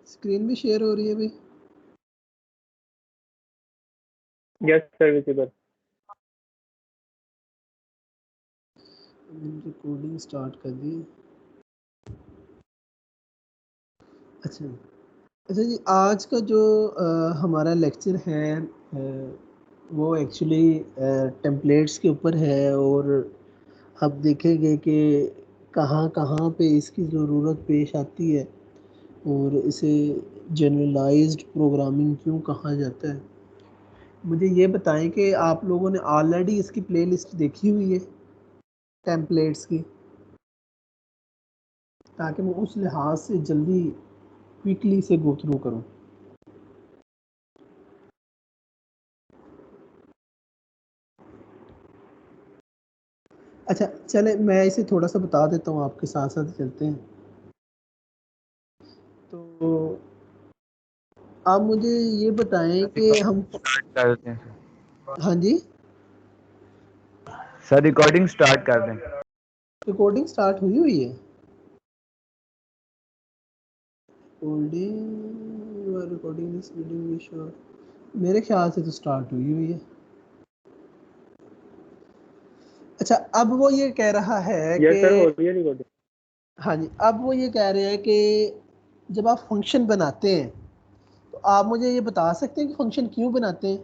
Screen भी share हो रही है भाई? Yes sir visible. Recording start कर दी। अच्छा अच्छा जी, आज का जो हमारा लेक्चर है वो एक्चुअली टेम्पलेट्स के ऊपर है, और अब देखेंगे कि कहाँ कहाँ पे इसकी ज़रूरत पेश आती है और इसे जनरलाइज्ड प्रोग्रामिंग क्यों कहा जाता है। मुझे ये बताएं कि आप लोगों ने ऑलरेडी इसकी प्लेलिस्ट देखी हुई है टेम्पलेट्स की, ताकि मैं उस लिहाज से जल्दी क्विकली से गो थ्रू करूं। अच्छा चले, मैं इसे थोड़ा सा बता देता हूँ, आपके साथ साथ चलते हैं। तो आप मुझे ये बताएं कि हम कर देते हैं सर। हाँ जी, सर रिकॉर्डिंग स्टार्ट कर दें। रिकॉर्डिंग स्टार्ट हुई है। रिकॉर्डिंग इस वीडियो श्योर, मेरे ख्याल से तो स्टार्ट हुई है। अच्छा, अब वो ये कह रहा है यस सर हो कि रही है रिकॉर्डिंग। हाँ जी, अब वो ये कह रहे हैं कि जब आप फंक्शन बनाते हैं तो आप मुझे ये बता सकते हैं कि फंक्शन क्यों बनाते हैं?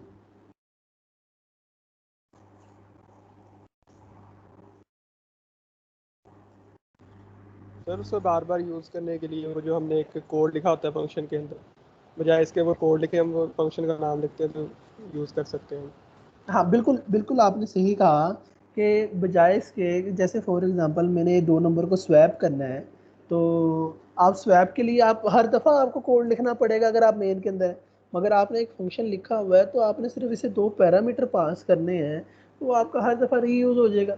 सर उसको बार बार यूज़ करने के लिए वो जो हमने एक कोड लिखा होता है फंक्शन के अंदर, बजाय इसके वो कोड लिखे हम वो फंक्शन का नाम लिखते हैं तो यूज़ कर सकते हैं। हाँ बिल्कुल बिल्कुल, आपने सही कहा कि बजाय इसके, जैसे फॉर एग्जांपल मैंने 2 नंबर को स्वैप करना है, तो आप स्वैप के लिए आप हर दफ़ा आपको कोड लिखना पड़ेगा अगर आप मेन के अंदर है। मगर आपने एक फंक्शन लिखा हुआ है तो आपने सिर्फ इसे 2 पैरामीटर पास करने हैं, तो आपका हर दफ़ा रीयूज़ हो जाएगा।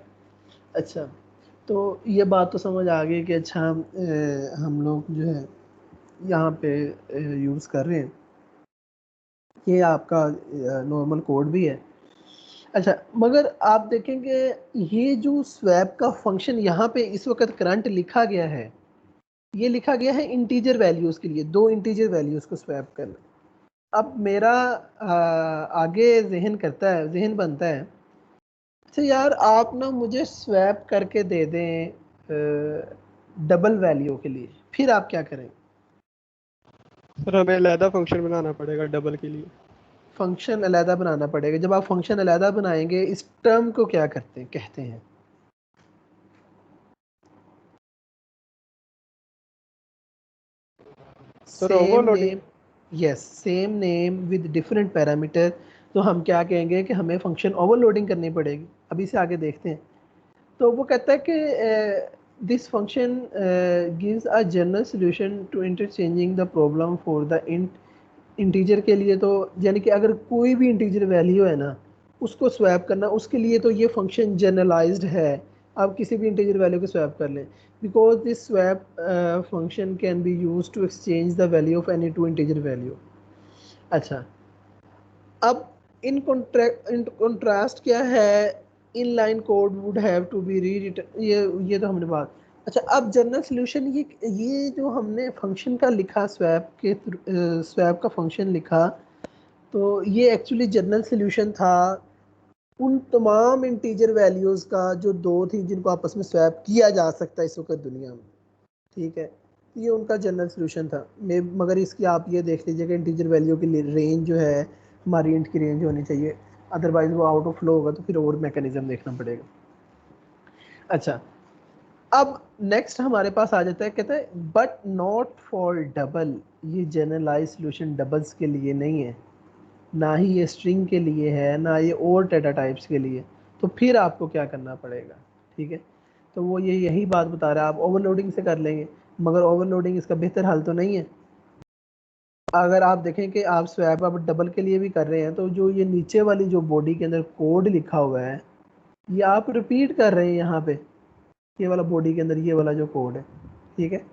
अच्छा, तो ये बात तो समझ आ गई कि अच्छा हम लोग जो है यहाँ पे यूज़ कर रहे हैं, ये आपका नॉर्मल कोड भी है। अच्छा, मगर आप देखेंगे ये जो स्वैप का फंक्शन यहाँ पे इस वक्त करंट लिखा गया है, ये लिखा गया है इंटीजर वैल्यूज़ के लिए, 2 इंटीजर वैल्यूज़ को स्वैप करना। अब मेरा आगे जहन बनता है, अच्छा यार आप ना मुझे स्वैप करके दे दें डबल वैल्यू के लिए, फिर आप क्या करें? सर हमें अलहदा फंक्शन बनाना पड़ेगा डबल के लिए। फंक्शन अलहदा बनाना पड़ेगा। जब आप फंक्शन अलहदा बनाएंगे, इस टर्म को क्या कहते हैं? Sir same overloading. Name, yes, same name with different parameter, तो हम क्या कहेंगे कि हमें फंक्शन ओवरलोडिंग करनी पड़ेगी। अभी से आगे देखते हैं। तो वो कहता है कि this function gives a general solution to interchanging the problem for the integer के लिए, तो यानी कि अगर कोई भी इंटीजर वैल्यू है ना, उसको स्वैप करना, उसके लिए तो ये फंक्शन जनरलाइज्ड है। आप किसी भी इंटीजर वैल्यू को स्वैप कर लें, because this swap function can be use to exchange the value of any two integer value. अच्छा, अब इन कॉन्ट्रास्ट क्या है, in line code would have to be rewritten, ये तो हमने बात। अच्छा, अब जनरल सॉल्यूशन, ये जो हमने फंक्शन का लिखा, स्वैप का फंक्शन लिखा, तो ये एक्चुअली जनरल सॉल्यूशन था उन तमाम इंटीजर वैल्यूज़ का जो 2 थी जिनको आपस में स्वैप किया जा सकता है इस वक्त दुनिया में। ठीक है, तो ये उनका जनरल सॉल्यूशन था। मगर इसकी आप ये देख लीजिए कि इंटीजर वैल्यू की रेंज जो है हमारी इंट की रेंज होनी चाहिए, अदरवाइज वो आउट ऑफ फ्लो होगा, तो फिर और मैकेनिज्म देखना पड़ेगा। अच्छा, अब नेक्स्ट हमारे पास आ जाता है, कहता है बट नॉट फॉर डबल, ये जनरलाइज सॉल्यूशन डबल्स के लिए नहीं है, ना ही ये स्ट्रिंग के लिए है, ना ये और डेटा टाइप्स के लिए। तो फिर आपको क्या करना पड़ेगा? ठीक है, तो वो यही बात बता रहा है, आप ओवरलोडिंग से कर लेंगे, मगर ओवरलोडिंग इसका बेहतर हल तो नहीं है। अगर आप देखें कि आप स्वैप आप डबल के लिए भी कर रहे हैं, तो जो ये नीचे वाली जो बॉडी के अंदर कोड लिखा हुआ है, ये आप रिपीट कर रहे हैं यहाँ पे, ये वाला बॉडी के अंदर ये वाला जो कोड है। ठीक है,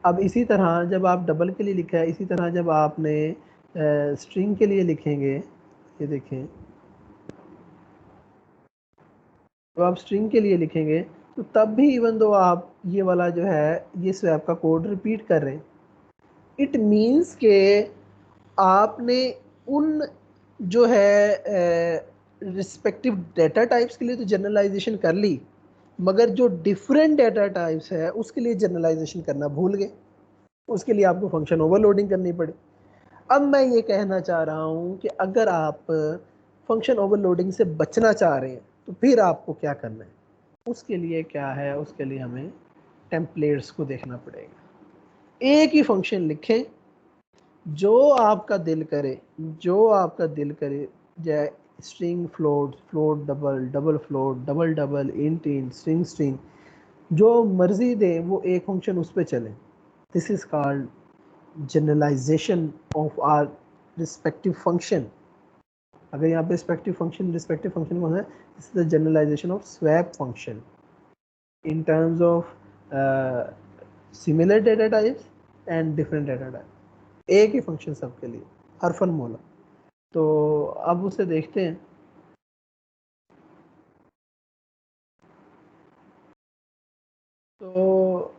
अब इसी तरह जब आप डबल के लिए लिखा है, इसी तरह जब आपने स्ट्रिंग के लिए लिखेंगे, ये देखें, जब आप स्ट्रिंग के लिए लिखेंगे तो तब भी इवन दो आप ये वाला जो है ये स्वैप का कोड रिपीट कर रहे हैं, इट मीन्स के आपने उन जो है रिस्पेक्टिव डेटा टाइप्स के लिए तो जनरलाइजेशन कर ली, मगर जो डिफरेंट डेटा टाइप्स है उसके लिए जनरलाइजेशन करना भूल गए, उसके लिए आपको फंक्शन ओवरलोडिंग करनी पड़ी। अब मैं ये कहना चाह रहा हूँ कि अगर आप फंक्शन ओवरलोडिंग से बचना चाह रहे हैं तो फिर आपको क्या करना है, उसके लिए क्या है, उसके लिए हमें टेम्पलेट्स को देखना पड़ेगा। एक ही फंक्शन लिखें जो आपका दिल करे, जो आपका दिल करे, जय string float, float double, double float, double double, int int, string string, जो मर्जी दे वो एक फंक्शन उस पर चले। This is called generalization of our respective function. अगर यहाँ पे रिस्पेक्टिव फंक्शन कौन है, this is the generalization of swap function in terms of similar data types and different data type. एक ही फंक्शन सबके लिए, हरफन मोला। तो अब उसे देखते हैं। तो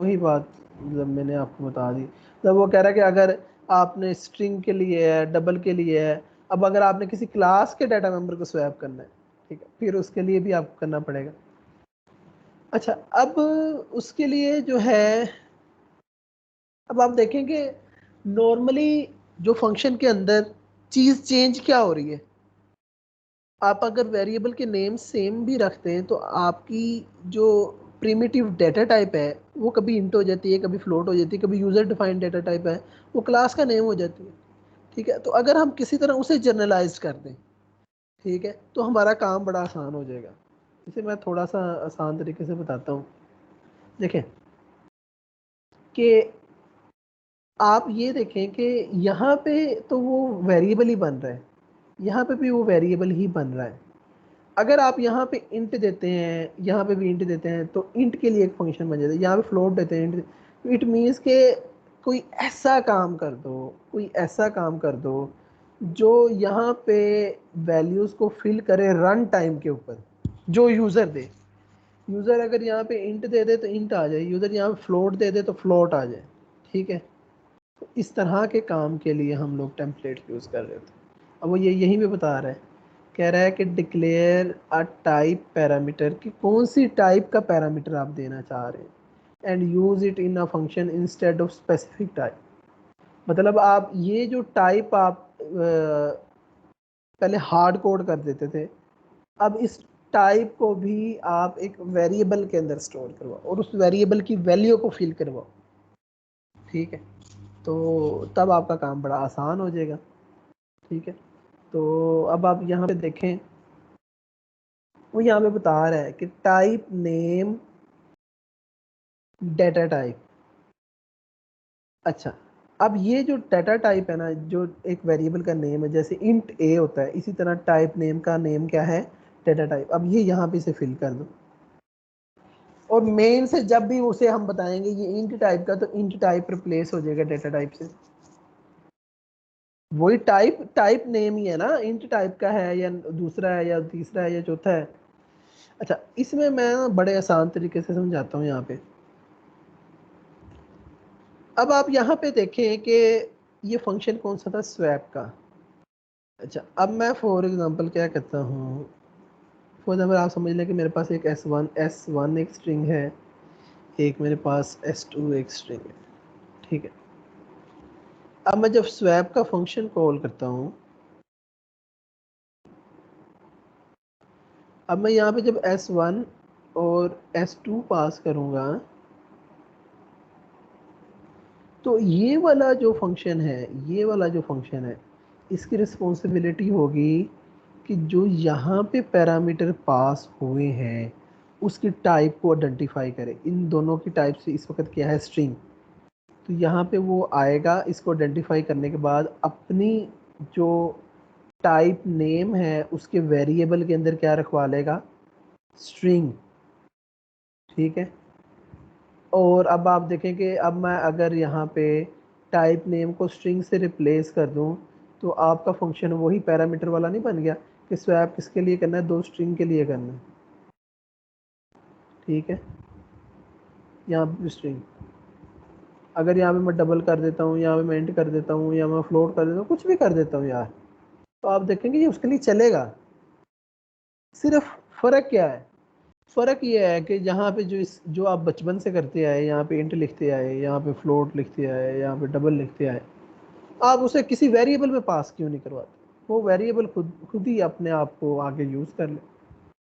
वही बात जब मैंने आपको बता दी, जब वो कह रहा है कि अगर आपने स्ट्रिंग के लिए है, डबल के लिए है, अब अगर आपने किसी क्लास के डाटा मेंबर को स्वैप करना है, ठीक है, फिर उसके लिए भी आपको करना पड़ेगा। अच्छा, अब उसके लिए जो है, अब आप देखेंगे नॉर्मली जो फंक्शन के अंदर चीज़ चेंज क्या हो रही है, आप अगर वेरिएबल के नेम सेम भी रखते हैं तो आपकी जो प्रिमिटिव डेटा टाइप है वो कभी इंट हो जाती है, कभी फ्लोट हो जाती है, कभी यूज़र डिफाइंड डेटा टाइप है वो क्लास का नेम हो जाती है। ठीक है, तो अगर हम किसी तरह उसे जनरलाइज कर दें, ठीक है, तो हमारा काम बड़ा आसान हो जाएगा। इसे मैं थोड़ा सा आसान तरीके से बताता हूँ। देखें कि आप ये देखें कि यहाँ पे तो वो वेरिएबल ही बन रहा है, यहाँ पे भी वो वेरिएबल ही बन रहा है। अगर आप यहाँ पे इंट देते हैं, यहाँ पे भी इंट देते हैं, तो इंट के लिए एक फंक्शन बन जाता है। यहाँ पे फ्लोट देते हैं, इंट, इट मीन्स के कोई ऐसा काम कर दो, कोई ऐसा काम कर दो जो यहाँ पे वैल्यूज़ को फिल करे रन टाइम के ऊपर, जो यूज़र दे। यूज़र अगर यहाँ पे इंट दे दे तो इंट आ जाए, यूज़र यहाँ पे फ्लोट दे दे तो फ्लोट आ जाए। ठीक है, तो इस तरह के काम के लिए हम लोग टेम्पलेट यूज़ कर रहे थे। अब वो ये यहीं पे बता रहा है, कह रहा है कि डिक्लेयर अ टाइप पैरामीटर, कि कौन सी टाइप का पैरामीटर आप देना चाह रहे हैं, and use it in a function instead of specific type. मतलब आप ये जो टाइप आप पहले हार्ड कोड कर देते थे, अब इस टाइप को भी आप एक वेरिएबल के अंदर स्टोर करवाओ और उस वेरिएबल की वैल्यू को फिल करवाओ। ठीक है, तो तब आपका काम बड़ा आसान हो जाएगा। ठीक है, तो अब आप यहाँ पे देखें, वो यहाँ पे बता रहा है कि टाइप नेम डेटा टाइप। अच्छा, अब ये जो डेटा टाइप है ना, जो एक वेरिएबल का नेम है, जैसे इंट ए होता है, इसी तरह टाइप नेम का नेम क्या है, डेटा टाइप। अब ये यहाँ पे इसे फिल कर दो, और मेन से जब भी उसे हम बताएंगे ये इंट टाइप का, तो इंट टाइप रिप्लेस हो जाएगा डेटा टाइप से। वही टाइप, टाइप नेम ही है ना, इंट टाइप का है या दूसरा है या तीसरा है या चौथा है। अच्छा, इसमें मैं बड़े आसान तरीके से समझाता हूँ यहाँ पे। अब आप यहाँ पे देखें कि ये फंक्शन कौन सा था, स्वैप का। अच्छा, अब मैं फॉर एग्जांपल क्या कहता हूँ, फॉर एग्जांपल आप समझ लें कि मेरे पास एक S1 एक स्ट्रिंग है, एक मेरे पास S2 एक स्ट्रिंग है। ठीक है, अब मैं जब स्वैप का फंक्शन कॉल करता हूँ, अब मैं यहाँ पे जब S1 और S2 पास करूँगा, तो ये वाला जो फंक्शन है, ये वाला जो फंक्शन है, इसकी रिस्पॉन्सिबिलिटी होगी कि जो यहाँ पे पैरामीटर पास हुए हैं उसकी टाइप को आइडेंटिफाई करे। इन दोनों की टाइप से इस वक्त क्या है, स्ट्रिंग। तो यहाँ पे वो आएगा, इसको आइडेंटिफाई करने के बाद अपनी जो टाइप नेम है उसके वेरिएबल के अंदर क्या रखवा लेगा, स्ट्रिंग। ठीक है, और अब आप देखें कि अब मैं अगर यहाँ पे टाइप नेम को स्ट्रिंग से रिप्लेस कर दूँ, तो आपका फंक्शन वही पैरामीटर वाला नहीं बन गया कि स्वैप किसके लिए करना है, दो स्ट्रिंग के लिए करना है। ठीक है, यहाँ पे स्ट्रिंग, अगर यहाँ पे मैं डबल कर देता हूँ, यहाँ पे मैं इंट कर देता हूँ, या मैं फ्लोट कर देता हूँ, कुछ भी कर देता हूँ यार, तो आप देखेंगे ये उसके लिए चलेगा। सिर्फ फ़र्क क्या है? फ़र्क ये है कि जहाँ पे जो आप बचपन से करते आए, यहाँ पे इंट लिखते आए, यहाँ पे फ्लोट लिखते आए, यहाँ पे डबल लिखते आए, आप उसे किसी वेरिएबल में पास क्यों नहीं करवाते? वो वेरिएबल खुद ही अपने आप को आगे यूज़ कर ले।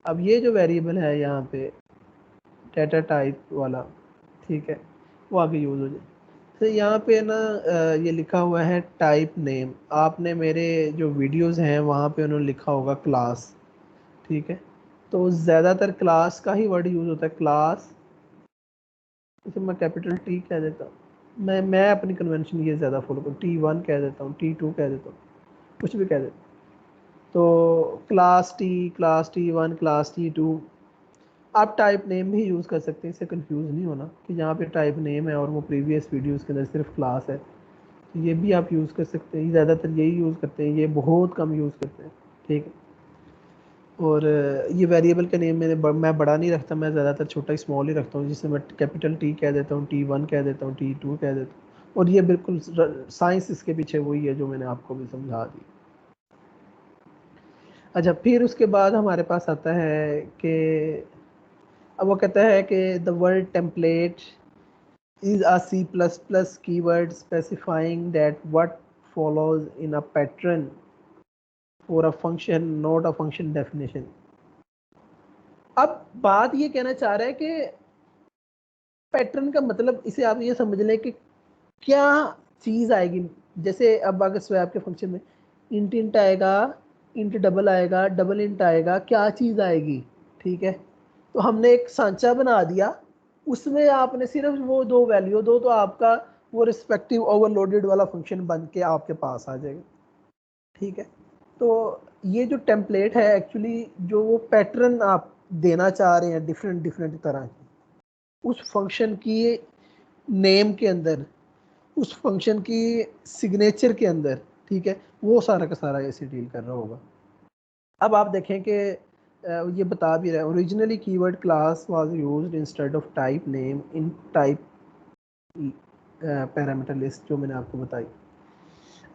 अब ये जो वेरिएबल है यहाँ पे डेटा टाइप वाला, ठीक है, वो आगे यूज़ हो जाए। तो यहाँ पे ना ये लिखा हुआ है टाइप नेम, आपने मेरे जो वीडियोस हैं वहाँ पे उन्होंने लिखा होगा क्लास, ठीक है, तो ज़्यादातर क्लास का ही वर्ड यूज़ होता है, क्लास। इसे मैं कैपिटल टी कह देता हूँ, मैं अपनी कन्वेंशन ये ज़्यादा फॉलो करूँ, T1 कह देता हूँ, T2 कह देता हूँ, कुछ भी कह देता हूँ। तो क्लास T1, क्लास T2। आप टाइप नेम भी यूज़ कर सकते हैं, इससे कंफ्यूज नहीं होना कि यहाँ पे टाइप नेम है और वो प्रीवियस वीडियोस के अंदर सिर्फ क्लास है, तो ये भी आप यूज़ कर सकते हैं। ज़्यादातर यही यूज़ करते हैं, ये बहुत कम यूज़ करते हैं, ठीक है। और ये वेरिएबल का नेम मैं बड़ा नहीं रखता, मैं ज़्यादातर छोटा ही स्मॉल ही रखता हूँ, जिससे मैं कैपिटल टी कह देता हूँ, T1 कह देता हूँ, T2 कह देता हूँ। और ये बिल्कुल साइंस इसके पीछे वही है जो मैंने आपको भी समझा दी। अच्छा, फिर उसके बाद हमारे पास आता है कि अब वो कहता है कि the word template is a C++ keyword specifying that what follows in a pattern for a function, not a function definition। अब बात ये कहना चाह रहा है कि पैटर्न का मतलब इसे आप ये समझ लें कि क्या चीज़ आएगी। जैसे अब अगर स्वैप के फंक्शन में इंट इंट आएगा, इंट डबल आएगा, डबल इंट आएगा, क्या चीज़ आएगी, ठीक है। तो हमने एक सांचा बना दिया, उसमें आपने सिर्फ वो दो वैल्यू दो, तो आपका वो रिस्पेक्टिव ओवरलोडेड वाला फंक्शन बन के आपके पास आ जाएगा, ठीक है। तो ये जो टेम्पलेट है एक्चुअली जो वो पैटर्न आप देना चाह रहे हैं डिफरेंट डिफरेंट तरह की, उस फंक्शन की नेम के अंदर, उस फंक्शन की सिग्नेचर के अंदर, ठीक है, वो सारा का सारा ऐसे डील कर रहा होगा। अब आप देखें कि ये बता भी रहा है, originally keyword class was used instead of type name in type parameter list, जो मैंने आपको बताई।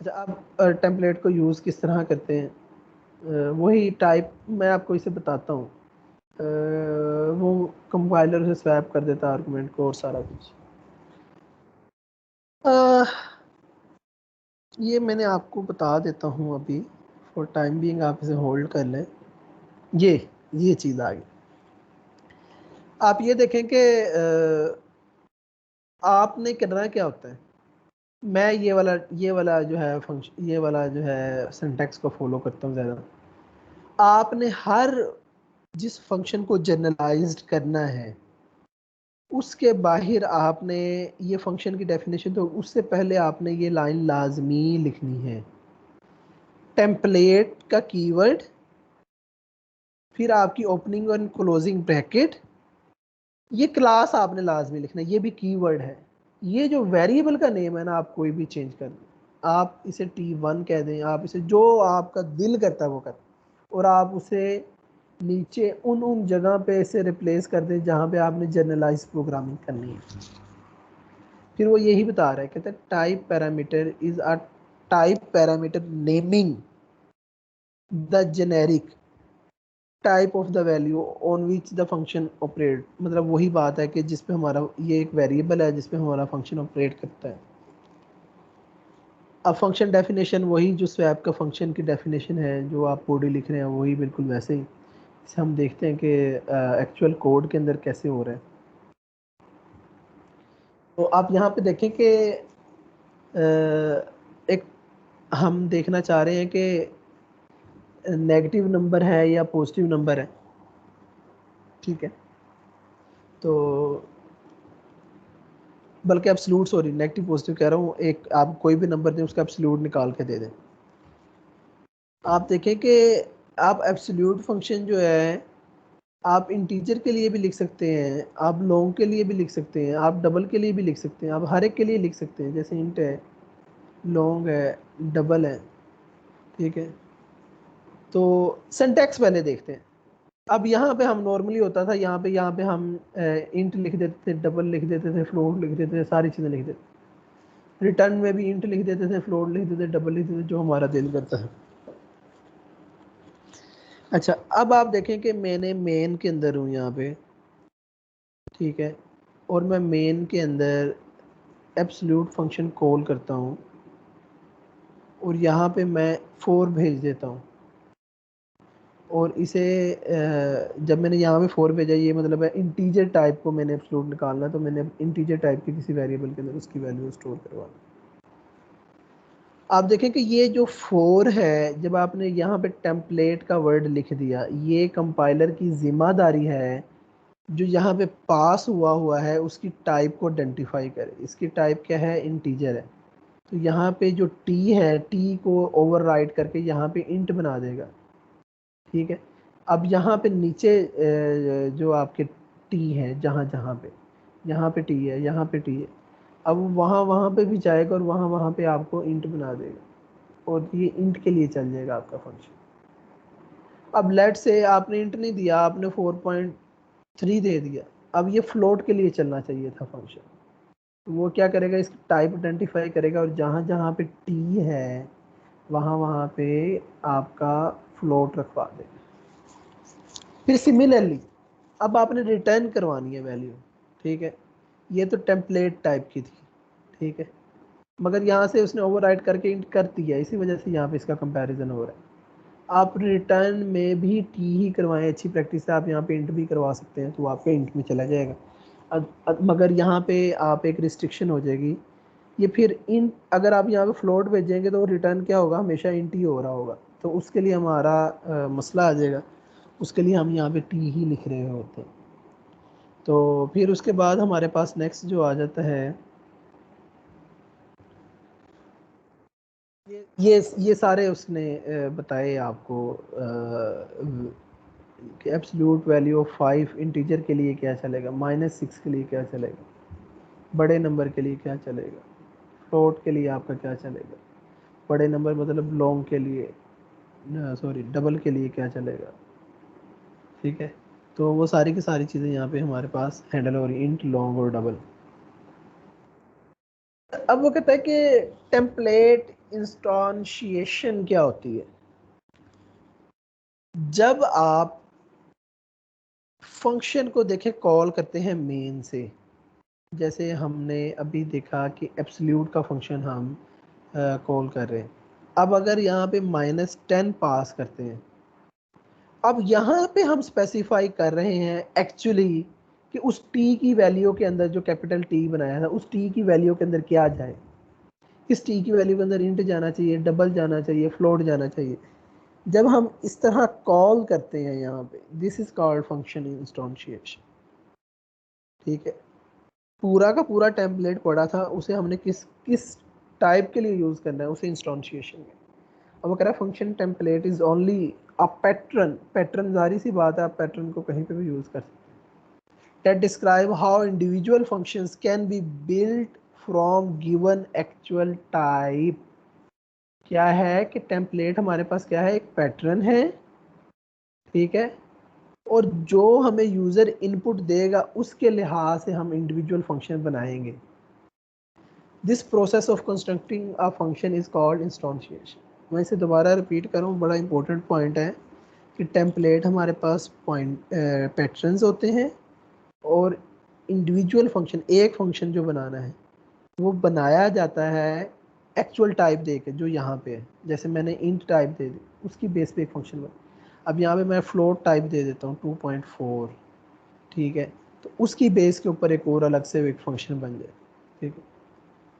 अच्छा, अब टेम्पलेट को यूज़ किस तरह करते हैं, वही टाइप मैं आपको इसे बताता हूँ। वो कंपाइलर से स्वैप कर देता है आर्गुमेंट को और सारा कुछ। ये मैंने आपको बता देता हूँ अभी, फॉर टाइम बीइंग आप इसे होल्ड कर लें। ये चीज़ आ गई। आप ये देखें कि आपने करना क्या होता है, मैं ये वाला जो है फंक्शन, ये वाला जो है सिंटैक्स को फॉलो करता हूँ ज़्यादा। आपने हर जिस फंक्शन को जनरलाइज्ड करना है उसके बाहर आपने ये फंक्शन की डेफिनेशन, तो उससे पहले आपने ये लाइन लाजमी लिखनी है, टेम्पलेट का कीवर्ड, फिर आपकी ओपनिंग और क्लोजिंग ब्रैकेट, ये क्लास आपने लाजमी लिखना है, ये भी कीवर्ड है। ये जो वेरिएबल का नेम है ना, आप कोई भी चेंज कर दें, आप इसे T1 कह दें, आप इसे जो आपका दिल करता है वो कर, और आप उसे नीचे उन जगह पे इसे रिप्लेस कर दें जहाँ पे आपने जनरलाइज प्रोग्रामिंग करनी है। फिर वो यही बता रहा है, कहते हैं type parameter is a type parameter naming the generic type of the value on which the function operate. मतलब वही बात है कि जिस पे हमारा ये एक वेरिएबल है जिस पे हमारा फंक्शन ऑपरेट करता है। अब फंक्शन डेफिनेशन वही जो स्वैप का फंक्शन की डेफिनेशन है, जो आप बॉडी लिख रहे हैं वही बिल्कुल वैसे ही। इसे हम देखते हैं कि एक्चुअल कोड के अंदर कैसे हो रहा है। तो आप यहाँ पे देखें कि एक हम देखना चाह रहे हैं कि नेगेटिव नंबर है या पॉजिटिव नंबर है, ठीक है। तो बल्कि एब्सोल्यूट, सॉरी नेगेटिव पॉजिटिव कह रहा हूँ, एक आप कोई भी नंबर दें उसका एब्सोल्यूट निकाल के दे दें। आप देखें कि आप एब्सोल्यूट फंक्शन जो है आप इंटीजर के लिए भी लिख सकते हैं, आप लॉन्ग के लिए भी लिख सकते हैं, आप डबल के लिए भी लिख सकते हैं, आप हर एक के लिए लिख सकते हैं। जैसे इंट है, लॉन्ग है, डबल है, ठीक है। तो सिंटैक्स पहले देखते हैं। अब यहाँ पे हम नॉर्मली होता था, यहाँ पे हम इंट लिख देते थे, डबल लिख देते थे, फ्लोट लिख देते थे, सारी चीज़ें लिख देते। रिटर्न में भी इंट लिख देते थे, फ्लोट लिख देते थे, डबल लिख देते थे, जो हमारा दिल करता है। अच्छा, अब आप देखें कि मैंने मेन के अंदर हूँ यहाँ पे, ठीक है, और मैं मेन के अंदर एब्सोल्यूट फंक्शन कॉल करता हूँ और यहाँ पे मैं 4 भेज देता हूँ, और इसे जब मैंने यहाँ पे 4 भेजा, ये मतलब है इंटीजर टाइप को मैंने एब्सोल्यूट निकालना, तो मैंने इंटीजर टाइप के किसी वेरिएबल के अंदर उसकी वैल्यू स्टोर करवाना। आप देखें कि ये जो 4 है, जब आपने यहाँ पे टेम्पलेट का वर्ड लिख दिया, ये कंपाइलर की जिम्मेदारी है जो यहाँ पे पास हुआ है उसकी टाइप को आइडेंटिफाई करे। इसकी टाइप क्या है? इंटीजर है। तो यहाँ पे जो टी है, टी को ओवरराइड करके यहाँ पे इंट बना देगा, ठीक है। अब यहाँ पे नीचे जो आपके टी है, जहाँ जहाँ पे, यहाँ पे टी है, यहाँ पे टी है, अब वहाँ पे भी जाएगा और वहाँ पे आपको इंट बना देगा, और ये इंट के लिए चल जाएगा आपका फंक्शन। अब लेट से आपने इंट नहीं दिया, आपने 4.3 दे दिया, अब ये फ्लोट के लिए चलना चाहिए था फंक्शन। तो वो क्या करेगा? इसकी टाइप आइडेंटिफाई करेगा और जहाँ जहाँ पे टी है वहाँ पे आपका फ्लोट रखवा देगा। फिर सिमिलरली अब आपने रिटर्न करवानी है वैल्यू, ठीक है। ये तो टेम्पलेट टाइप की थी, ठीक है, मगर यहाँ से उसने ओवरराइड करके इंट कर दिया, इसी वजह से यहाँ पे इसका कंपैरिजन हो रहा है। आप रिटर्न में भी टी ही करवाएं, अच्छी प्रैक्टिस है, आप यहाँ पे इंट भी करवा सकते हैं, तो आपके इंट में चला जाएगा। मगर यहाँ पे आप एक रिस्ट्रिक्शन हो जाएगी, ये फिर इंट, अगर आप यहाँ पे फ्लोट भेजेंगे तो रिटर्न क्या होगा? हमेशा इंट ही हो रहा होगा, तो उसके लिए हमारा मसला आ जाएगा। उसके लिए हम यहाँ पे टी ही लिख रहे होते हैं। तो फिर उसके बाद हमारे पास नेक्स्ट जो आ जाता है, ये सारे उसने बताए आपको कि एब्सोल्यूट वैल्यू ऑफ 5 इंटीजर के लिए क्या चलेगा, -6 के लिए क्या चलेगा, बड़े नंबर के लिए क्या चलेगा, फ्लोट के लिए आपका क्या चलेगा, बड़े नंबर मतलब लॉन्ग के लिए, सॉरी डबल के लिए क्या चलेगा, ठीक है। तो वो सारी की सारी चीज़ें यहाँ पे हमारे पास हैंडल हो रही, इंट, लॉन्ग और डबल। अब वो कहता है कि टेम्पलेट इंस्टॉन्शिएशन क्या होती है? जब आप फंक्शन को देखें कॉल करते हैं मेन से, जैसे हमने अभी देखा कि एब्सोल्यूट का फंक्शन हम कॉल कर रहे हैं। अब अगर यहाँ पे -10 पास करते हैं, अब यहाँ पे हम स्पेसिफाई कर रहे हैं एक्चुअली कि उस टी की वैल्यू के अंदर, जो कैपिटल टी बनाया था, उस टी की वैल्यू के अंदर क्या जाए, किस टी की वैल्यू के अंदर इंट जाना चाहिए, डबल जाना चाहिए, फ्लोट जाना चाहिए। जब हम इस तरह कॉल करते हैं यहाँ पे, दिस इज कॉल्ड फंक्शन इंस्टॉन्शिएशन, ठीक है। पूरा का पूरा टेम्पलेट पड़ा था, उसे हमने किस किस टाइप के लिए यूज़ करना है, उसे इंस्टॉन्शिएशन में। अब वो कह रहा है function template is only a pattern, pattern जारी सी बात है, आप पैटर्न को कहीं पे भी यूज़ कर सकते हैं, that describe how individual functions can be built from given actual type. क्या है कि टेम्पलेट हमारे पास क्या है? एक पैटर्न है, ठीक है, और जो हमें यूज़र इनपुट देगा उसके लिहाज से हम इंडिविजुअल फंक्शन बनाएंगे। This process of constructing a function is called instantiation. मैं इसे दोबारा रिपीट करूँ, बड़ा इंपॉर्टेंट पॉइंट है कि टेम्पलेट हमारे पास पॉइंट पैटर्न्स होते हैं, और इंडिविजुअल फंक्शन, एक फंक्शन जो बनाना है वो बनाया जाता है एक्चुअल टाइप दे के, जो यहाँ पे है। जैसे मैंने इंट टाइप दे दी, उसकी बेस पे एक फंक्शन बना। अब यहाँ पे मैं फ्लोट टाइप दे देता हूँ 2.4, ठीक है, तो उसकी बेस के ऊपर एक और अलग से एक फंक्शन बन जाए, ठीक है।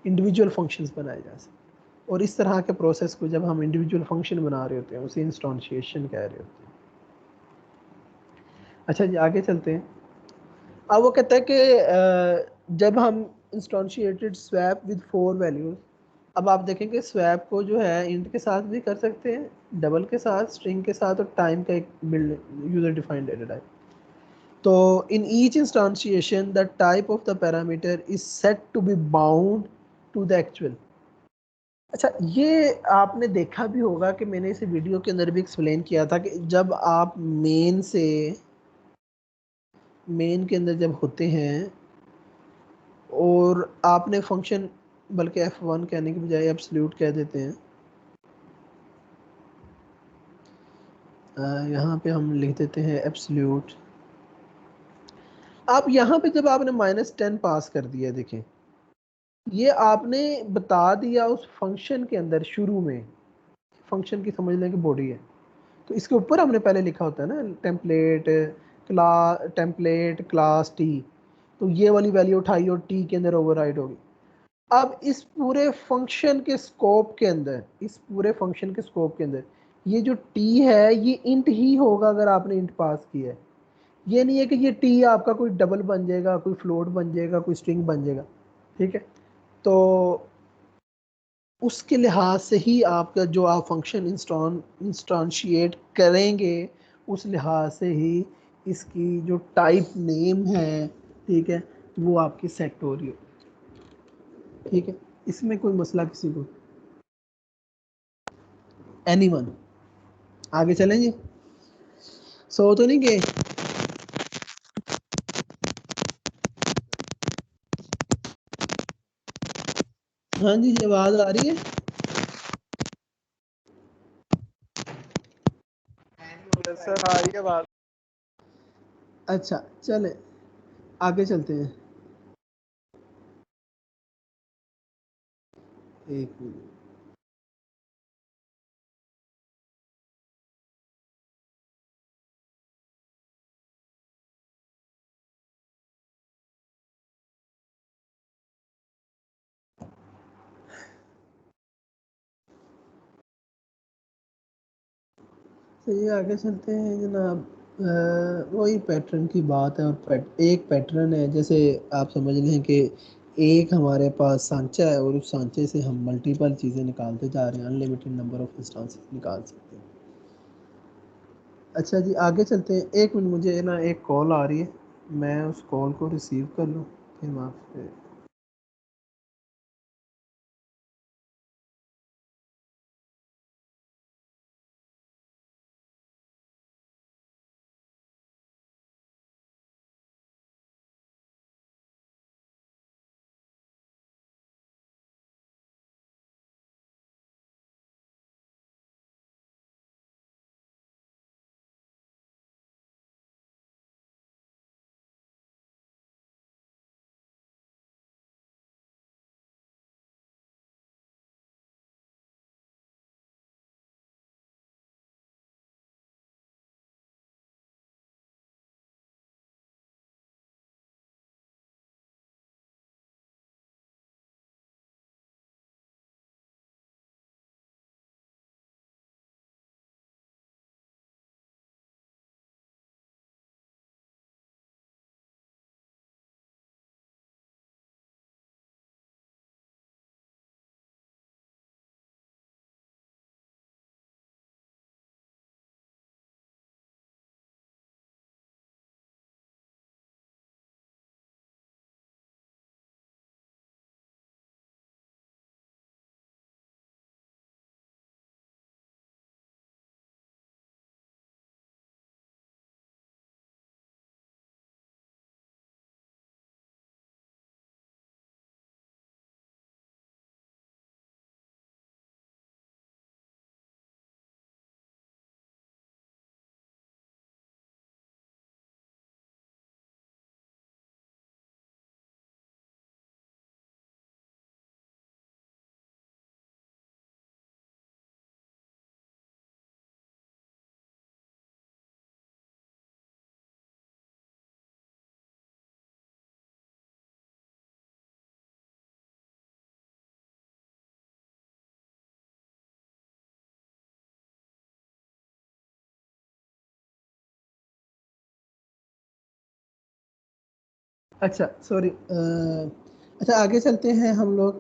इंडिविजुअल फंक्शंस बनाए जा सकते, और इस तरह के प्रोसेस को जब हम इंडिविजुअल फंक्शन बना रहे होते हैं उसे इंस्टॉन्शिएशन कह रहे होते हैं। अच्छा जी, आगे चलते हैं। अब वो कहता है कि जब हम इंस्टॉन्शिएटेड स्वैप विद 4 वैल्यूज, अब आप देखेंगे स्वैप को जो है इंट के साथ भी कर सकते हैं, डबल के साथ, स्ट्रिंग के साथ, और टाइम का एक build user defined data type. तो in each instantiation the type of the parameter is set to be bound to the actual. अच्छा, ये आपने देखा भी होगा कि मैंने इसे वीडियो के अंदर भी एक्सप्लेन किया था कि जब आप मेन के अंदर जब होते हैं और आपने फंक्शन, बल्कि f1 कहने की बजाय एब्सोल्यूट कह देते हैं, यहाँ पे हम लिख देते हैं एब्सोल्यूट। आप यहाँ पे जब आपने -10 पास कर दिया, देखें ये आपने बता दिया उस फंक्शन के अंदर शुरू में, फंक्शन की समझ लें कि बॉडी है, तो इसके ऊपर हमने पहले लिखा होता है ना टेम्पलेट क्लास टी, तो ये वाली वैल्यू उठाई और टी के अंदर ओवरराइड होगी। अब इस पूरे फंक्शन के स्कोप के अंदर, ये जो टी है ये इंट ही होगा अगर आपने इंट पास किया है। ये नहीं है कि ये टी आपका कोई डबल बन जाएगा, कोई फ्लोट बन जाएगा, कोई स्ट्रिंग बन जाएगा, ठीक है। तो उसके लिहाज से ही आपका जो आप फंक्शन इंस्टांशिएट करेंगे, उस लिहाज से ही इसकी जो टाइप नेम है, ठीक है, वो आपकी सेट हो रही हो, ठीक है। इसमें कोई मसला किसी को, एनीवन? आगे चलेंगे, सो तो नहीं गए? हाँ जी, आवाज आ रही है? सर आ रही है बात। अच्छा चले आगे चलते हैं, एक मिनट। चलिए आगे चलते हैं जनाब। वही पैटर्न की बात है, और एक पैटर्न है, जैसे आप समझ लें कि एक हमारे पास सांचा है और उस सांचे से हम मल्टीपल चीज़ें निकालते जा रहे हैं, अनलिमिटेड नंबर ऑफ इंस्टांसेस निकाल सकते हैं। अच्छा जी आगे चलते हैं। एक मिनट, मुझे ना एक कॉल आ रही है, मैं उस कॉल को रिसीव कर लूँ, फिर मैं आपसे। अच्छा सॉरी, अच्छा आगे चलते हैं हम लोग।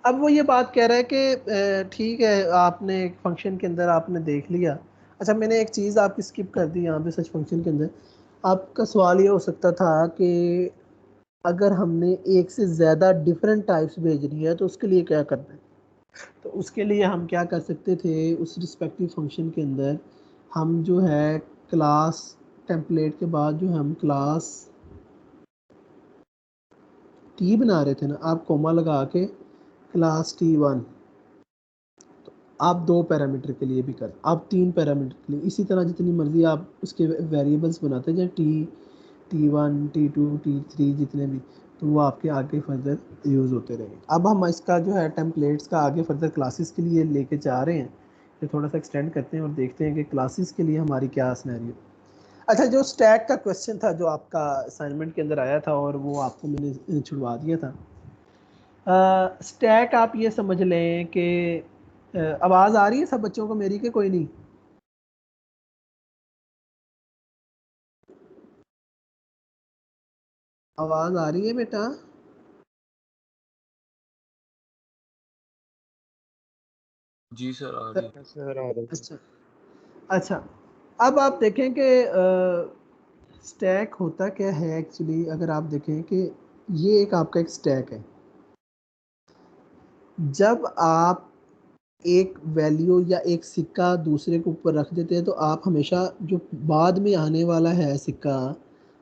अब वो ये बात कह रहा है कि ठीक है, आपने एक फंक्शन के अंदर आपने देख लिया। अच्छा, मैंने एक चीज़ आपकी स्किप कर दी यहाँ पे, सच फंक्शन के अंदर आपका सवाल ये हो सकता था कि अगर हमने एक से ज़्यादा डिफरेंट टाइप्स भेजनी है तो उसके लिए क्या करना है? तो उसके लिए हम क्या कर सकते थे, उस रिस्पेक्टिव फंक्शन के अंदर हम जो है क्लास टेम्पलेट के बाद जो हम क्लास टी बना रहे थे ना, आप कोमा लगा के क्लास T1, आप 2 पैरामीटर के लिए भी कर, आप 3 पैरामीटर के लिए, इसी तरह जितनी मर्जी आप उसके वेरिएबल्स बनाते जाए, T1 T2 T3 जितने भी, तो वो आपके आगे फर्दर यूज़ होते रहेंगे। अब हम इसका जो है टेम्पलेट्स का आगे फर्दर क्लासेस के लिए लेके जा रहे हैं, तो थोड़ा सा एक्सटेंड करते हैं और देखते हैं कि क्लासेस के लिए हमारी क्या सिनेरियो। अच्छा, जो स्टैक का क्वेश्चन था जो आपका असाइनमेंट के अंदर आया था और वो आपको मैंने छुड़वा दिया था, स्टैक आप ये समझ लें कि आवाज़ आ रही है सब बच्चों को मेरी के कोई नहीं? आवाज़ आ रही है बेटा? जी सर आ रही है। सर आ रही है। अच्छा अच्छा, अब आप देखें कि स्टैक होता क्या है एक्चुअली। अगर आप देखें कि ये एक आपका एक स्टैक है, जब आप एक वैल्यू या एक सिक्का दूसरे के ऊपर रख देते हैं तो आप हमेशा जो बाद में आने वाला है सिक्का,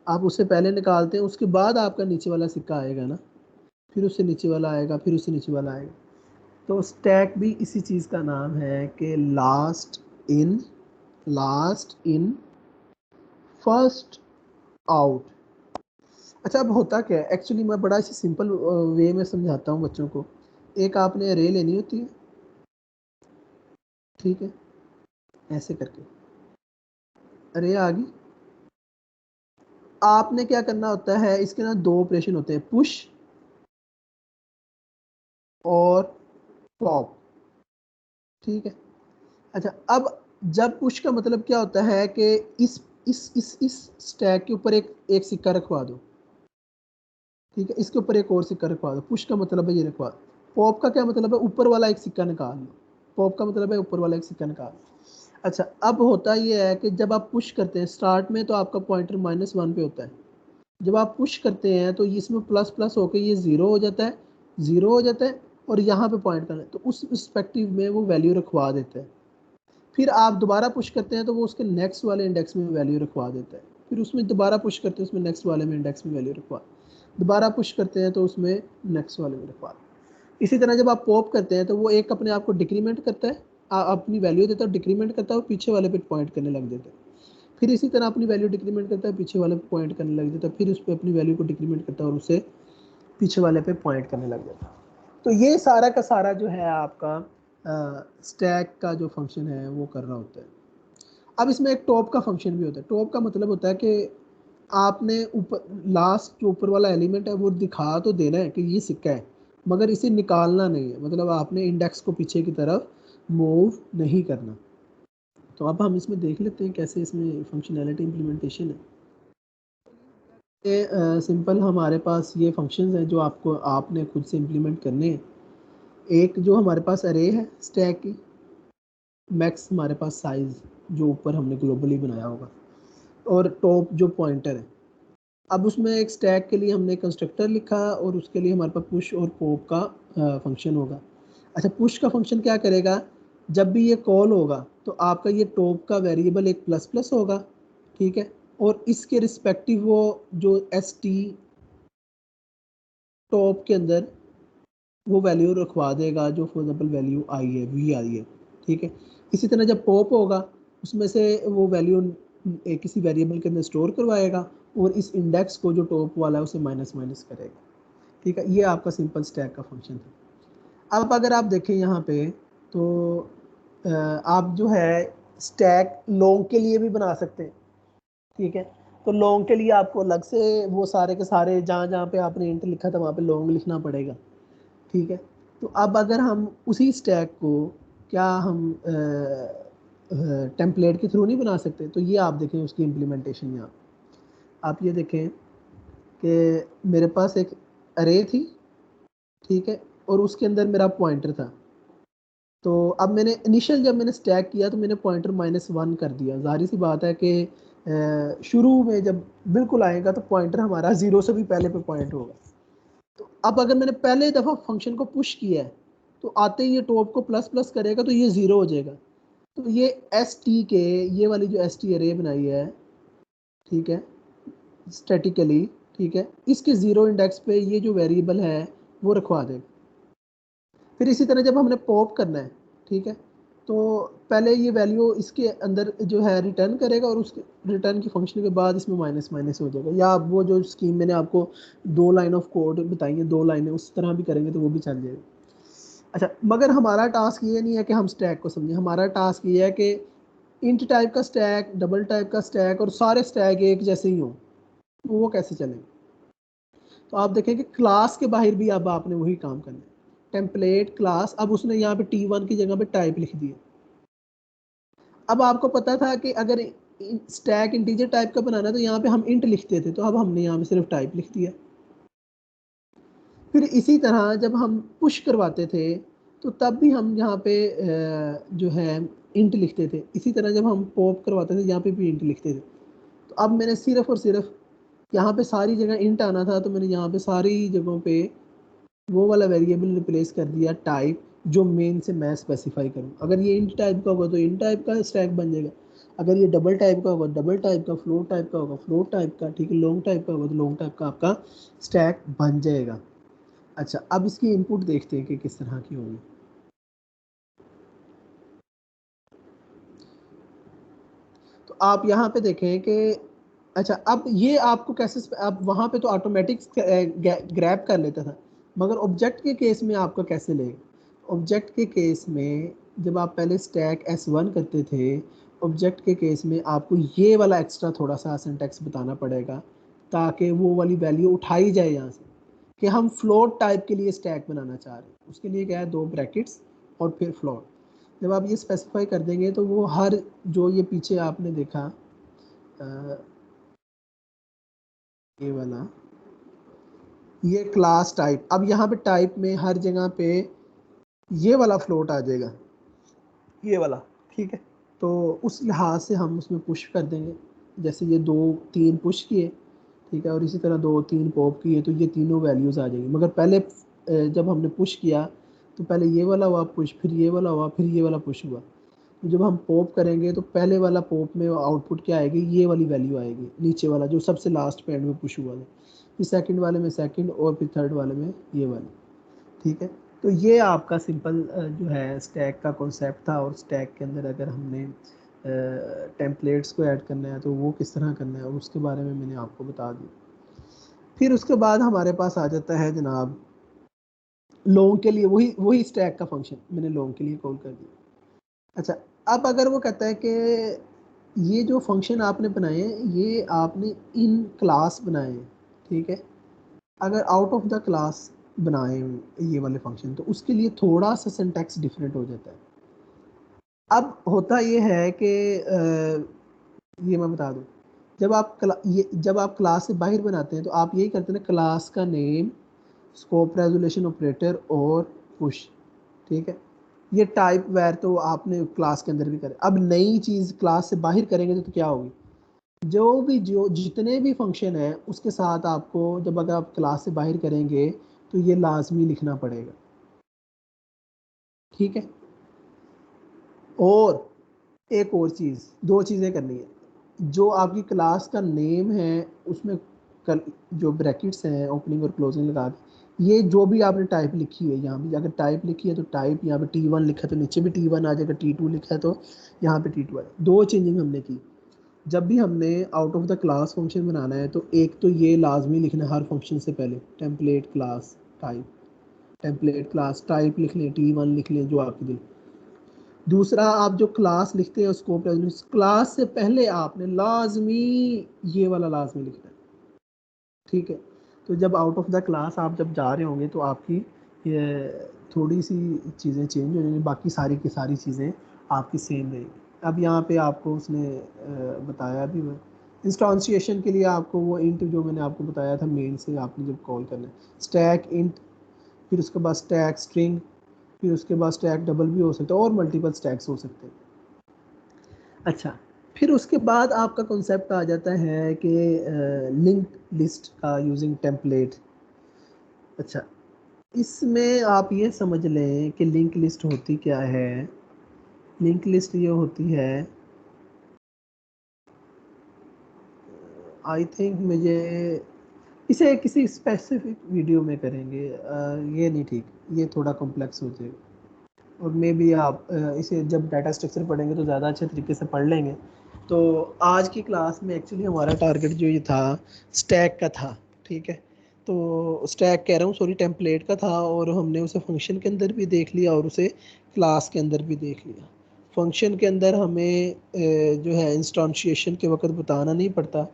आप उससे पहले निकालते हैं, उसके बाद आपका नीचे वाला सिक्का आएगा ना, फिर उससे नीचे वाला आएगा, फिर उससे नीचे वाला आएगा। तो स्टैक भी इसी चीज़ का नाम है कि लास्ट इन फर्स्ट आउट। अच्छा, अब होता क्या है एक्चुअली, मैं बड़ा इसी सिंपल वे में समझाता हूँ बच्चों को। एक आपने अरे लेनी होती है, ठीक है, ऐसे करके अरे आ गई। आपने क्या करना होता है, इसके ना 2 ऑपरेशन होते हैं, पुश और पॉप, ठीक है। अच्छा, अब जब पुश का मतलब क्या होता है कि इस स्टैक के ऊपर एक सिक्का रखवा दो, ठीक है, इसके ऊपर एक और सिक्का रखवा दो। पुश का मतलब है ये रखवा दो। पॉप का क्या मतलब है, ऊपर वाला एक सिक्का निकाल लो। पॉप का मतलब है ऊपर वाला एक सिक्का निकाल लो। अच्छा, अब होता ये है कि जब आप पुश करते हैं स्टार्ट में तो आपका पॉइंटर -1 पे होता है। जब आप पुश करते हैं तो इसमें प्लस प्लस होकर ये ज़ीरो हो जाता है, ज़ीरो हो जाता है, और यहाँ पे पॉइंट करना है तो उस रिस्पेक्टिव में वो वैल्यू रखवा देता है। फिर आप दोबारा पुश करते हैं तो वो उसके नेक्स्ट वाले इंडेक्स में वैल्यू रखवा देता है। फिर उसमें दोबारा पुश करते हैं, उसमें नेक्स्ट वाले में इंडेक्स में वैल्यू रखवा, दोबारा पुश करते हैं तो उसमें नेक्स्ट वाले में रखवा। इसी तरह जब आप पॉप करते हैं तो वो एक अपने आप को डिक्रीमेंट करता है, अपनी वैल्यू देता है, डिक्रीमेंट करता है और पीछे वाले पे पॉइंट करने लग देता है। फिर इसी तरह अपनी वैल्यू डिक्रीमेंट करता है, पीछे वाले पे पॉइंट करने लग जाता है, फिर उस पर अपनी वैल्यू को डिक्रीमेंट करता है और उसे पीछे वाले पे पॉइंट करने लग जाता है। तो ये सारा का सारा जो है आपका स्टैक का जो फंक्शन है वो कर रहा होता है। अब इसमें एक टॉप का फंक्शन भी होता है। टॉप का मतलब होता है कि आपने ऊपर लास्ट जो ऊपर वाला एलिमेंट है वो दिखा तो देना है कि ये सिक्का है, मगर इसे निकालना नहीं है, मतलब आपने इंडेक्स को पीछे की तरफ मूव नहीं करना। तो अब हम इसमें देख लेते हैं कैसे इसमें फंक्शनैलिटी इम्प्लीमेंटेशन है। ये सिंपल हमारे पास ये फंक्शंस हैं जो आपको आपने खुद से इम्प्लीमेंट करने हैं। एक जो हमारे पास अरे है स्टैक की, मैक्स हमारे पास साइज़ जो ऊपर हमने ग्लोबली बनाया होगा, और टॉप जो पॉइंटर है। अब उसमें एक स्टैक के लिए हमने कंस्ट्रक्टर लिखा और उसके लिए हमारे पास पुश और पॉप का फंक्शन होगा। अच्छा, पुश का फंक्शन क्या करेगा, जब भी ये कॉल होगा तो आपका ये टॉप का वेरिएबल एक प्लस प्लस होगा, ठीक है, और इसके रिस्पेक्टिव वो जो एस टी टॉप के अंदर वो वैल्यू रखवा देगा जो फॉर एग्जाम्पल वैल्यू आई है, वी आई है, ठीक है। इसी तरह जब पॉप होगा उसमें से वो वैल्यू किसी वेरिएबल के अंदर स्टोर करवाएगा और इस इंडेक्स को जो टॉप वाला है उसे माइनस माइनस करेगा, ठीक है। ये आपका सिंपल स्टैक का फंक्शन था। अब अगर आप देखें यहाँ पे तो आप जो है स्टैक लॉन्ग के लिए भी बना सकते हैं, ठीक है। तो लॉन्ग के लिए आपको अलग से वो सारे के सारे जहाँ जहाँ पे आपने इंट लिखा था वहाँ पे लॉन्ग लिखना पड़ेगा, ठीक है। तो अब अगर हम उसी स्टैक को क्या हम टेम्पलेट के थ्रू नहीं बना सकते, तो ये आप देखें उसकी इम्प्लीमेंटेशन। यहाँ आप ये देखें कि मेरे पास एक अरे थी, ठीक है, और उसके अंदर मेरा पॉइंटर था। तो अब मैंने इनिशियल जब मैंने स्टैक किया तो मैंने पॉइंटर -1 कर दिया। ज़ाहिर सी बात है कि शुरू में जब बिल्कुल आएगा तो पॉइंटर हमारा 0 से भी पहले पे पॉइंट होगा। तो अब अगर मैंने पहले दफ़ा फंक्शन को पुश किया है तो आते ही ये टॉप को प्लस प्लस करेगा तो ये 0 हो जाएगा। तो ये एस टी के ये वाली जो एस टी अरे बनाई है, ठीक है, स्टैटिकली, ठीक है, इसके 0 इंडेक्स पे ये जो वेरिएबल है वो रखवा देगा। फिर इसी तरह जब हमने पॉप करना है, ठीक है, तो पहले ये वैल्यू इसके अंदर जो है रिटर्न करेगा और उसके रिटर्न की फंक्शन के बाद इसमें माइनस माइनस हो जाएगा। या वो जो स्कीम मैंने आपको 2 लाइन ऑफ कोड बताई है, 2 लाइनें उस तरह भी करेंगे तो वो भी चल जाएगा। अच्छा, मगर हमारा टास्क ये नहीं है कि हम स्टैक को समझें, हमारा टास्क ये है कि इंट टाइप का स्टैक, डबल टाइप का स्टैक और सारे स्टैक एक जैसे ही हों, तो वो कैसे चलेंगे। तो आप देखें कि क्लास के बाहर भी अब आपने वही काम करना है, टेम्पलेट क्लास। अब उसने यहाँ पे T1 की जगह पे टाइप लिख दिया। अब आपको पता था कि अगर स्टैक इंटीजर टाइप का बनाना है तो यहाँ पे हम इंट लिखते थे, तो अब हमने यहाँ पे सिर्फ टाइप लिख दिया। फिर इसी तरह जब हम पुश करवाते थे तो तब भी हम यहाँ पे जो है इंट लिखते थे। इसी तरह जब हम पॉप करवाते थे यहाँ पे भी इंट लिखते थे। तो अब मैंने सिर्फ और सिर्फ यहाँ पे सारी जगह इंट आना था, तो मैंने यहाँ पे सारी जगहों पे वो वाला वेरिएबल रिप्लेस कर दिया टाइप, जो मेन से मैं स्पेसिफाई करूँ। अगर ये इंट टाइप का होगा तो इंट टाइप का स्टैक बन जाएगा, अगर ये डबल टाइप का होगा डबल टाइप का, फ्लोट टाइप का होगा फ्लोट टाइप का, ठीक है, लॉन्ग टाइप का होगा तो लॉन्ग टाइप का आपका स्टैक बन जाएगा। अच्छा, अब इसकी इनपुट देखते हैं कि किस तरह की होगी। तो आप यहाँ पे देखें कि अच्छा, अब ये आपको कैसे, अब वहाँ पे तो ऑटोमेटिक ग्रैब कर लेता था, मगर ऑब्जेक्ट के केस में आपका कैसे लेगा। ऑब्जेक्ट के केस में जब आप पहले स्टैक S1 करते थे, ऑब्जेक्ट के केस में आपको ये वाला एक्स्ट्रा थोड़ा सा सिंटैक्स बताना पड़ेगा ताकि वो वाली वैल्यू उठाई जाए यहाँ से कि हम फ्लोट टाइप के लिए स्टैक बनाना चाह रहे हैं। उसके लिए क्या है, 2 ब्रैकेट्स और फिर फ्लोट। जब आप ये स्पेसिफाई कर देंगे तो वो हर जो ये पीछे आपने देखा ये वाला, ये क्लास टाइप, अब यहाँ पे टाइप में हर जगह पे ये वाला फ्लोट आ जाएगा, ये वाला, ठीक है। तो उस लिहाज से हम उसमें पुश कर देंगे, जैसे ये 2-3 पुश किए, ठीक है, और इसी तरह 2-3 पॉप किए तो ये तीनों वैल्यूज़ आ जाएंगी। मगर पहले जब हमने पुश किया तो पहले ये वाला हुआ पुश, फिर ये वाला हुआ, फिर ये वाला पुश हुआ। तो जब हम पॉप करेंगे तो पहले वाला पॉप में आउटपुट क्या आएगी, ये वाली वैल्यू आएगी, नीचे वाला जो सबसे लास्ट पे एंड में पुश हुआ है। फिर सेकंड वाले में सेकंड और फिर थर्ड वाले में ये वाली, ठीक है। तो ये आपका सिंपल जो है स्टैक का कॉन्सेप्ट था। और स्टैक के अंदर अगर हमने टेम्पलेट्स को ऐड करना है तो वो किस तरह करना है उसके बारे में मैंने आपको बता दिया। फिर उसके बाद हमारे पास आ जाता है जनाब लॉन्ग के लिए वही वही स्टैक का फंक्शन मैंने लॉन्ग के लिए कॉल कर दिया। अच्छा, अब अगर वो कहता है कि ये जो फंक्शन आपने बनाए हैं ये आपने इन क्लास बनाए हैं, ठीक है, अगर आउट ऑफ द क्लास बनाए ये वाले फंक्शन तो उसके लिए थोड़ा सा सिंटैक्स डिफरेंट हो जाता है। अब होता ये है कि ये मैं बता दूं, जब आप क्लास से बाहर बनाते हैं तो आप यही करते हैं, क्लास का नेम, स्कोप रेजोल्यूशन ऑपरेटर और पुश, ठीक है। ये टाइप वेर तो आपने क्लास के अंदर भी करे। अब नई चीज़ क्लास से बाहर करेंगे तो क्या होगी, जो जितने भी फंक्शन है उसके साथ आपको जब अगर आप क्लास से बाहर करेंगे तो ये लाजमी लिखना पड़ेगा, ठीक है। और एक और चीज़, 2 चीज़ें करनी है। जो आपकी क्लास का नेम है उसमें जो ब्रैकेट्स हैं ओपनिंग और क्लोजिंग लगा के, ये जो भी आपने टाइप लिखी है, यहाँ भी अगर टाइप लिखी है तो टाइप, यहाँ पे T1 लिखा है तो नीचे भी T1 आ जाएगा, T2 लिखा है तो यहाँ पे T2 आ जाएगा। 2 चेंजिंग हमने की। जब भी हमने out of the class function बनाना है तो एक तो ये लाजमी लिखना हर फंक्शन से पहले, template class type, template class type लिख लें, T1 लिख लें, जो आपकी दिल। दूसरा, आप जो क्लास लिखते हैं स्कोप रेजोल्यूशन, क्लास से पहले आपने लाजमी ये वाला लाजमी लिखना है, ठीक है। तो जब आउट ऑफ द क्लास आप जब जा रहे होंगे तो आपकी ये थोड़ी सी चीज़ें चेंज हो जाएंगी, बाकी सारी की सारी चीज़ें आपकी सेम रहेंगी। अब यहाँ पे आपको उसने बताया भी हुआ इंस्टांशिएशन के लिए, आपको वो इंट जो मैंने आपको बताया था मेन से आपने जब कॉल करना है, स्टैक इंट, फिर उसके बाद स्टैक स्ट्रिंग, फिर उसके बाद स्टैक डबल भी हो सकता है और मल्टीपल स्टैक्स हो सकते हैं। अच्छा, फिर उसके बाद आपका कॉन्सेप्ट आ जाता है कि लिंक लिस्ट का यूजिंग टेम्पलेट। अच्छा, इसमें आप ये समझ लें कि लिंक लिस्ट होती क्या है। लिंक लिस्ट ये होती है, आई थिंक मुझे इसे किसी स्पेसिफिक वीडियो में करेंगे, ये नहीं ठीक, ये थोड़ा कॉम्प्लेक्स हो जाएगा। और मे बी आप इसे जब डाटा स्ट्रक्चर पढ़ेंगे तो ज़्यादा अच्छे तरीके से पढ़ लेंगे। तो आज की क्लास में एक्चुअली हमारा टारगेट जो ये था स्टैक का था, ठीक है। तो स्टैक कह रहा हूँ, सॉरी, टेम्पलेट का था, और हमने उसे फंक्शन के अंदर भी देख लिया और उसे क्लास के अंदर भी देख लिया। फंक्शन के अंदर हमें जो है इंस्टांशिएशन के वक्त बताना नहीं पड़ता,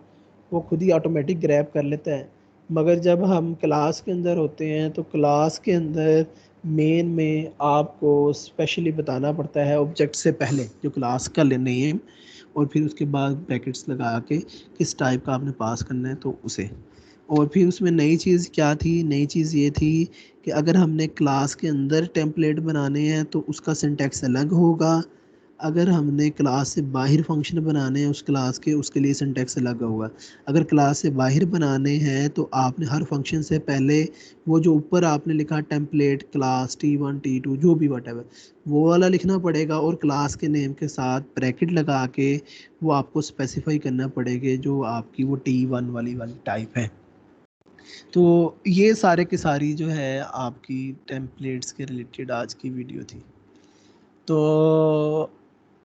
वो खुद ही ऑटोमेटिक ग्रैब कर लेता है। मगर जब हम क्लास के अंदर होते हैं तो क्लास के अंदर मेन में आपको स्पेशली बताना पड़ता है ऑब्जेक्ट से पहले जो क्लास का नेम, और फिर उसके बाद ब्रैकेट्स लगा के किस टाइप का आपने पास करना है तो उसे। और फिर उसमें नई चीज़ क्या थी, नई चीज़ ये थी कि अगर हमने क्लास के अंदर टेम्पलेट बनाने हैं तो उसका सिंटैक्स अलग होगा, अगर हमने क्लास से बाहर फंक्शन बनाने हैं उस क्लास के, उसके लिए सिंटैक्स अलग होगा। अगर क्लास से बाहर बनाने हैं तो आपने हर फंक्शन से पहले वो जो ऊपर आपने लिखा टेम्पलेट क्लास T1 T2 जो भी वटेवर, वो वाला लिखना पड़ेगा, और क्लास के नेम के साथ ब्रैकेट लगा के वो आपको स्पेसिफाई करना पड़ेगा जो आपकी वो T1 वाली टाइप है। तो ये सारे की सारी जो है आपकी टेम्पलेट्स के रिलेटेड आज की वीडियो थी। तो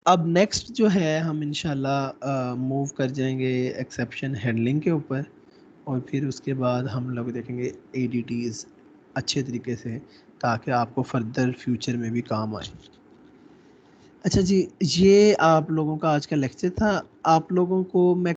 अब नेक्स्ट जो है हम इंशाल्लाह मूव कर जाएंगे एक्सेप्शन हैंडलिंग के ऊपर, और फिर उसके बाद हम लोग देखेंगे ADTs अच्छे तरीके से, ताकि आपको फर्दर फ्यूचर में भी काम आए। अच्छा जी, ये आप लोगों का आज का लेक्चर था। आप लोगों को मैं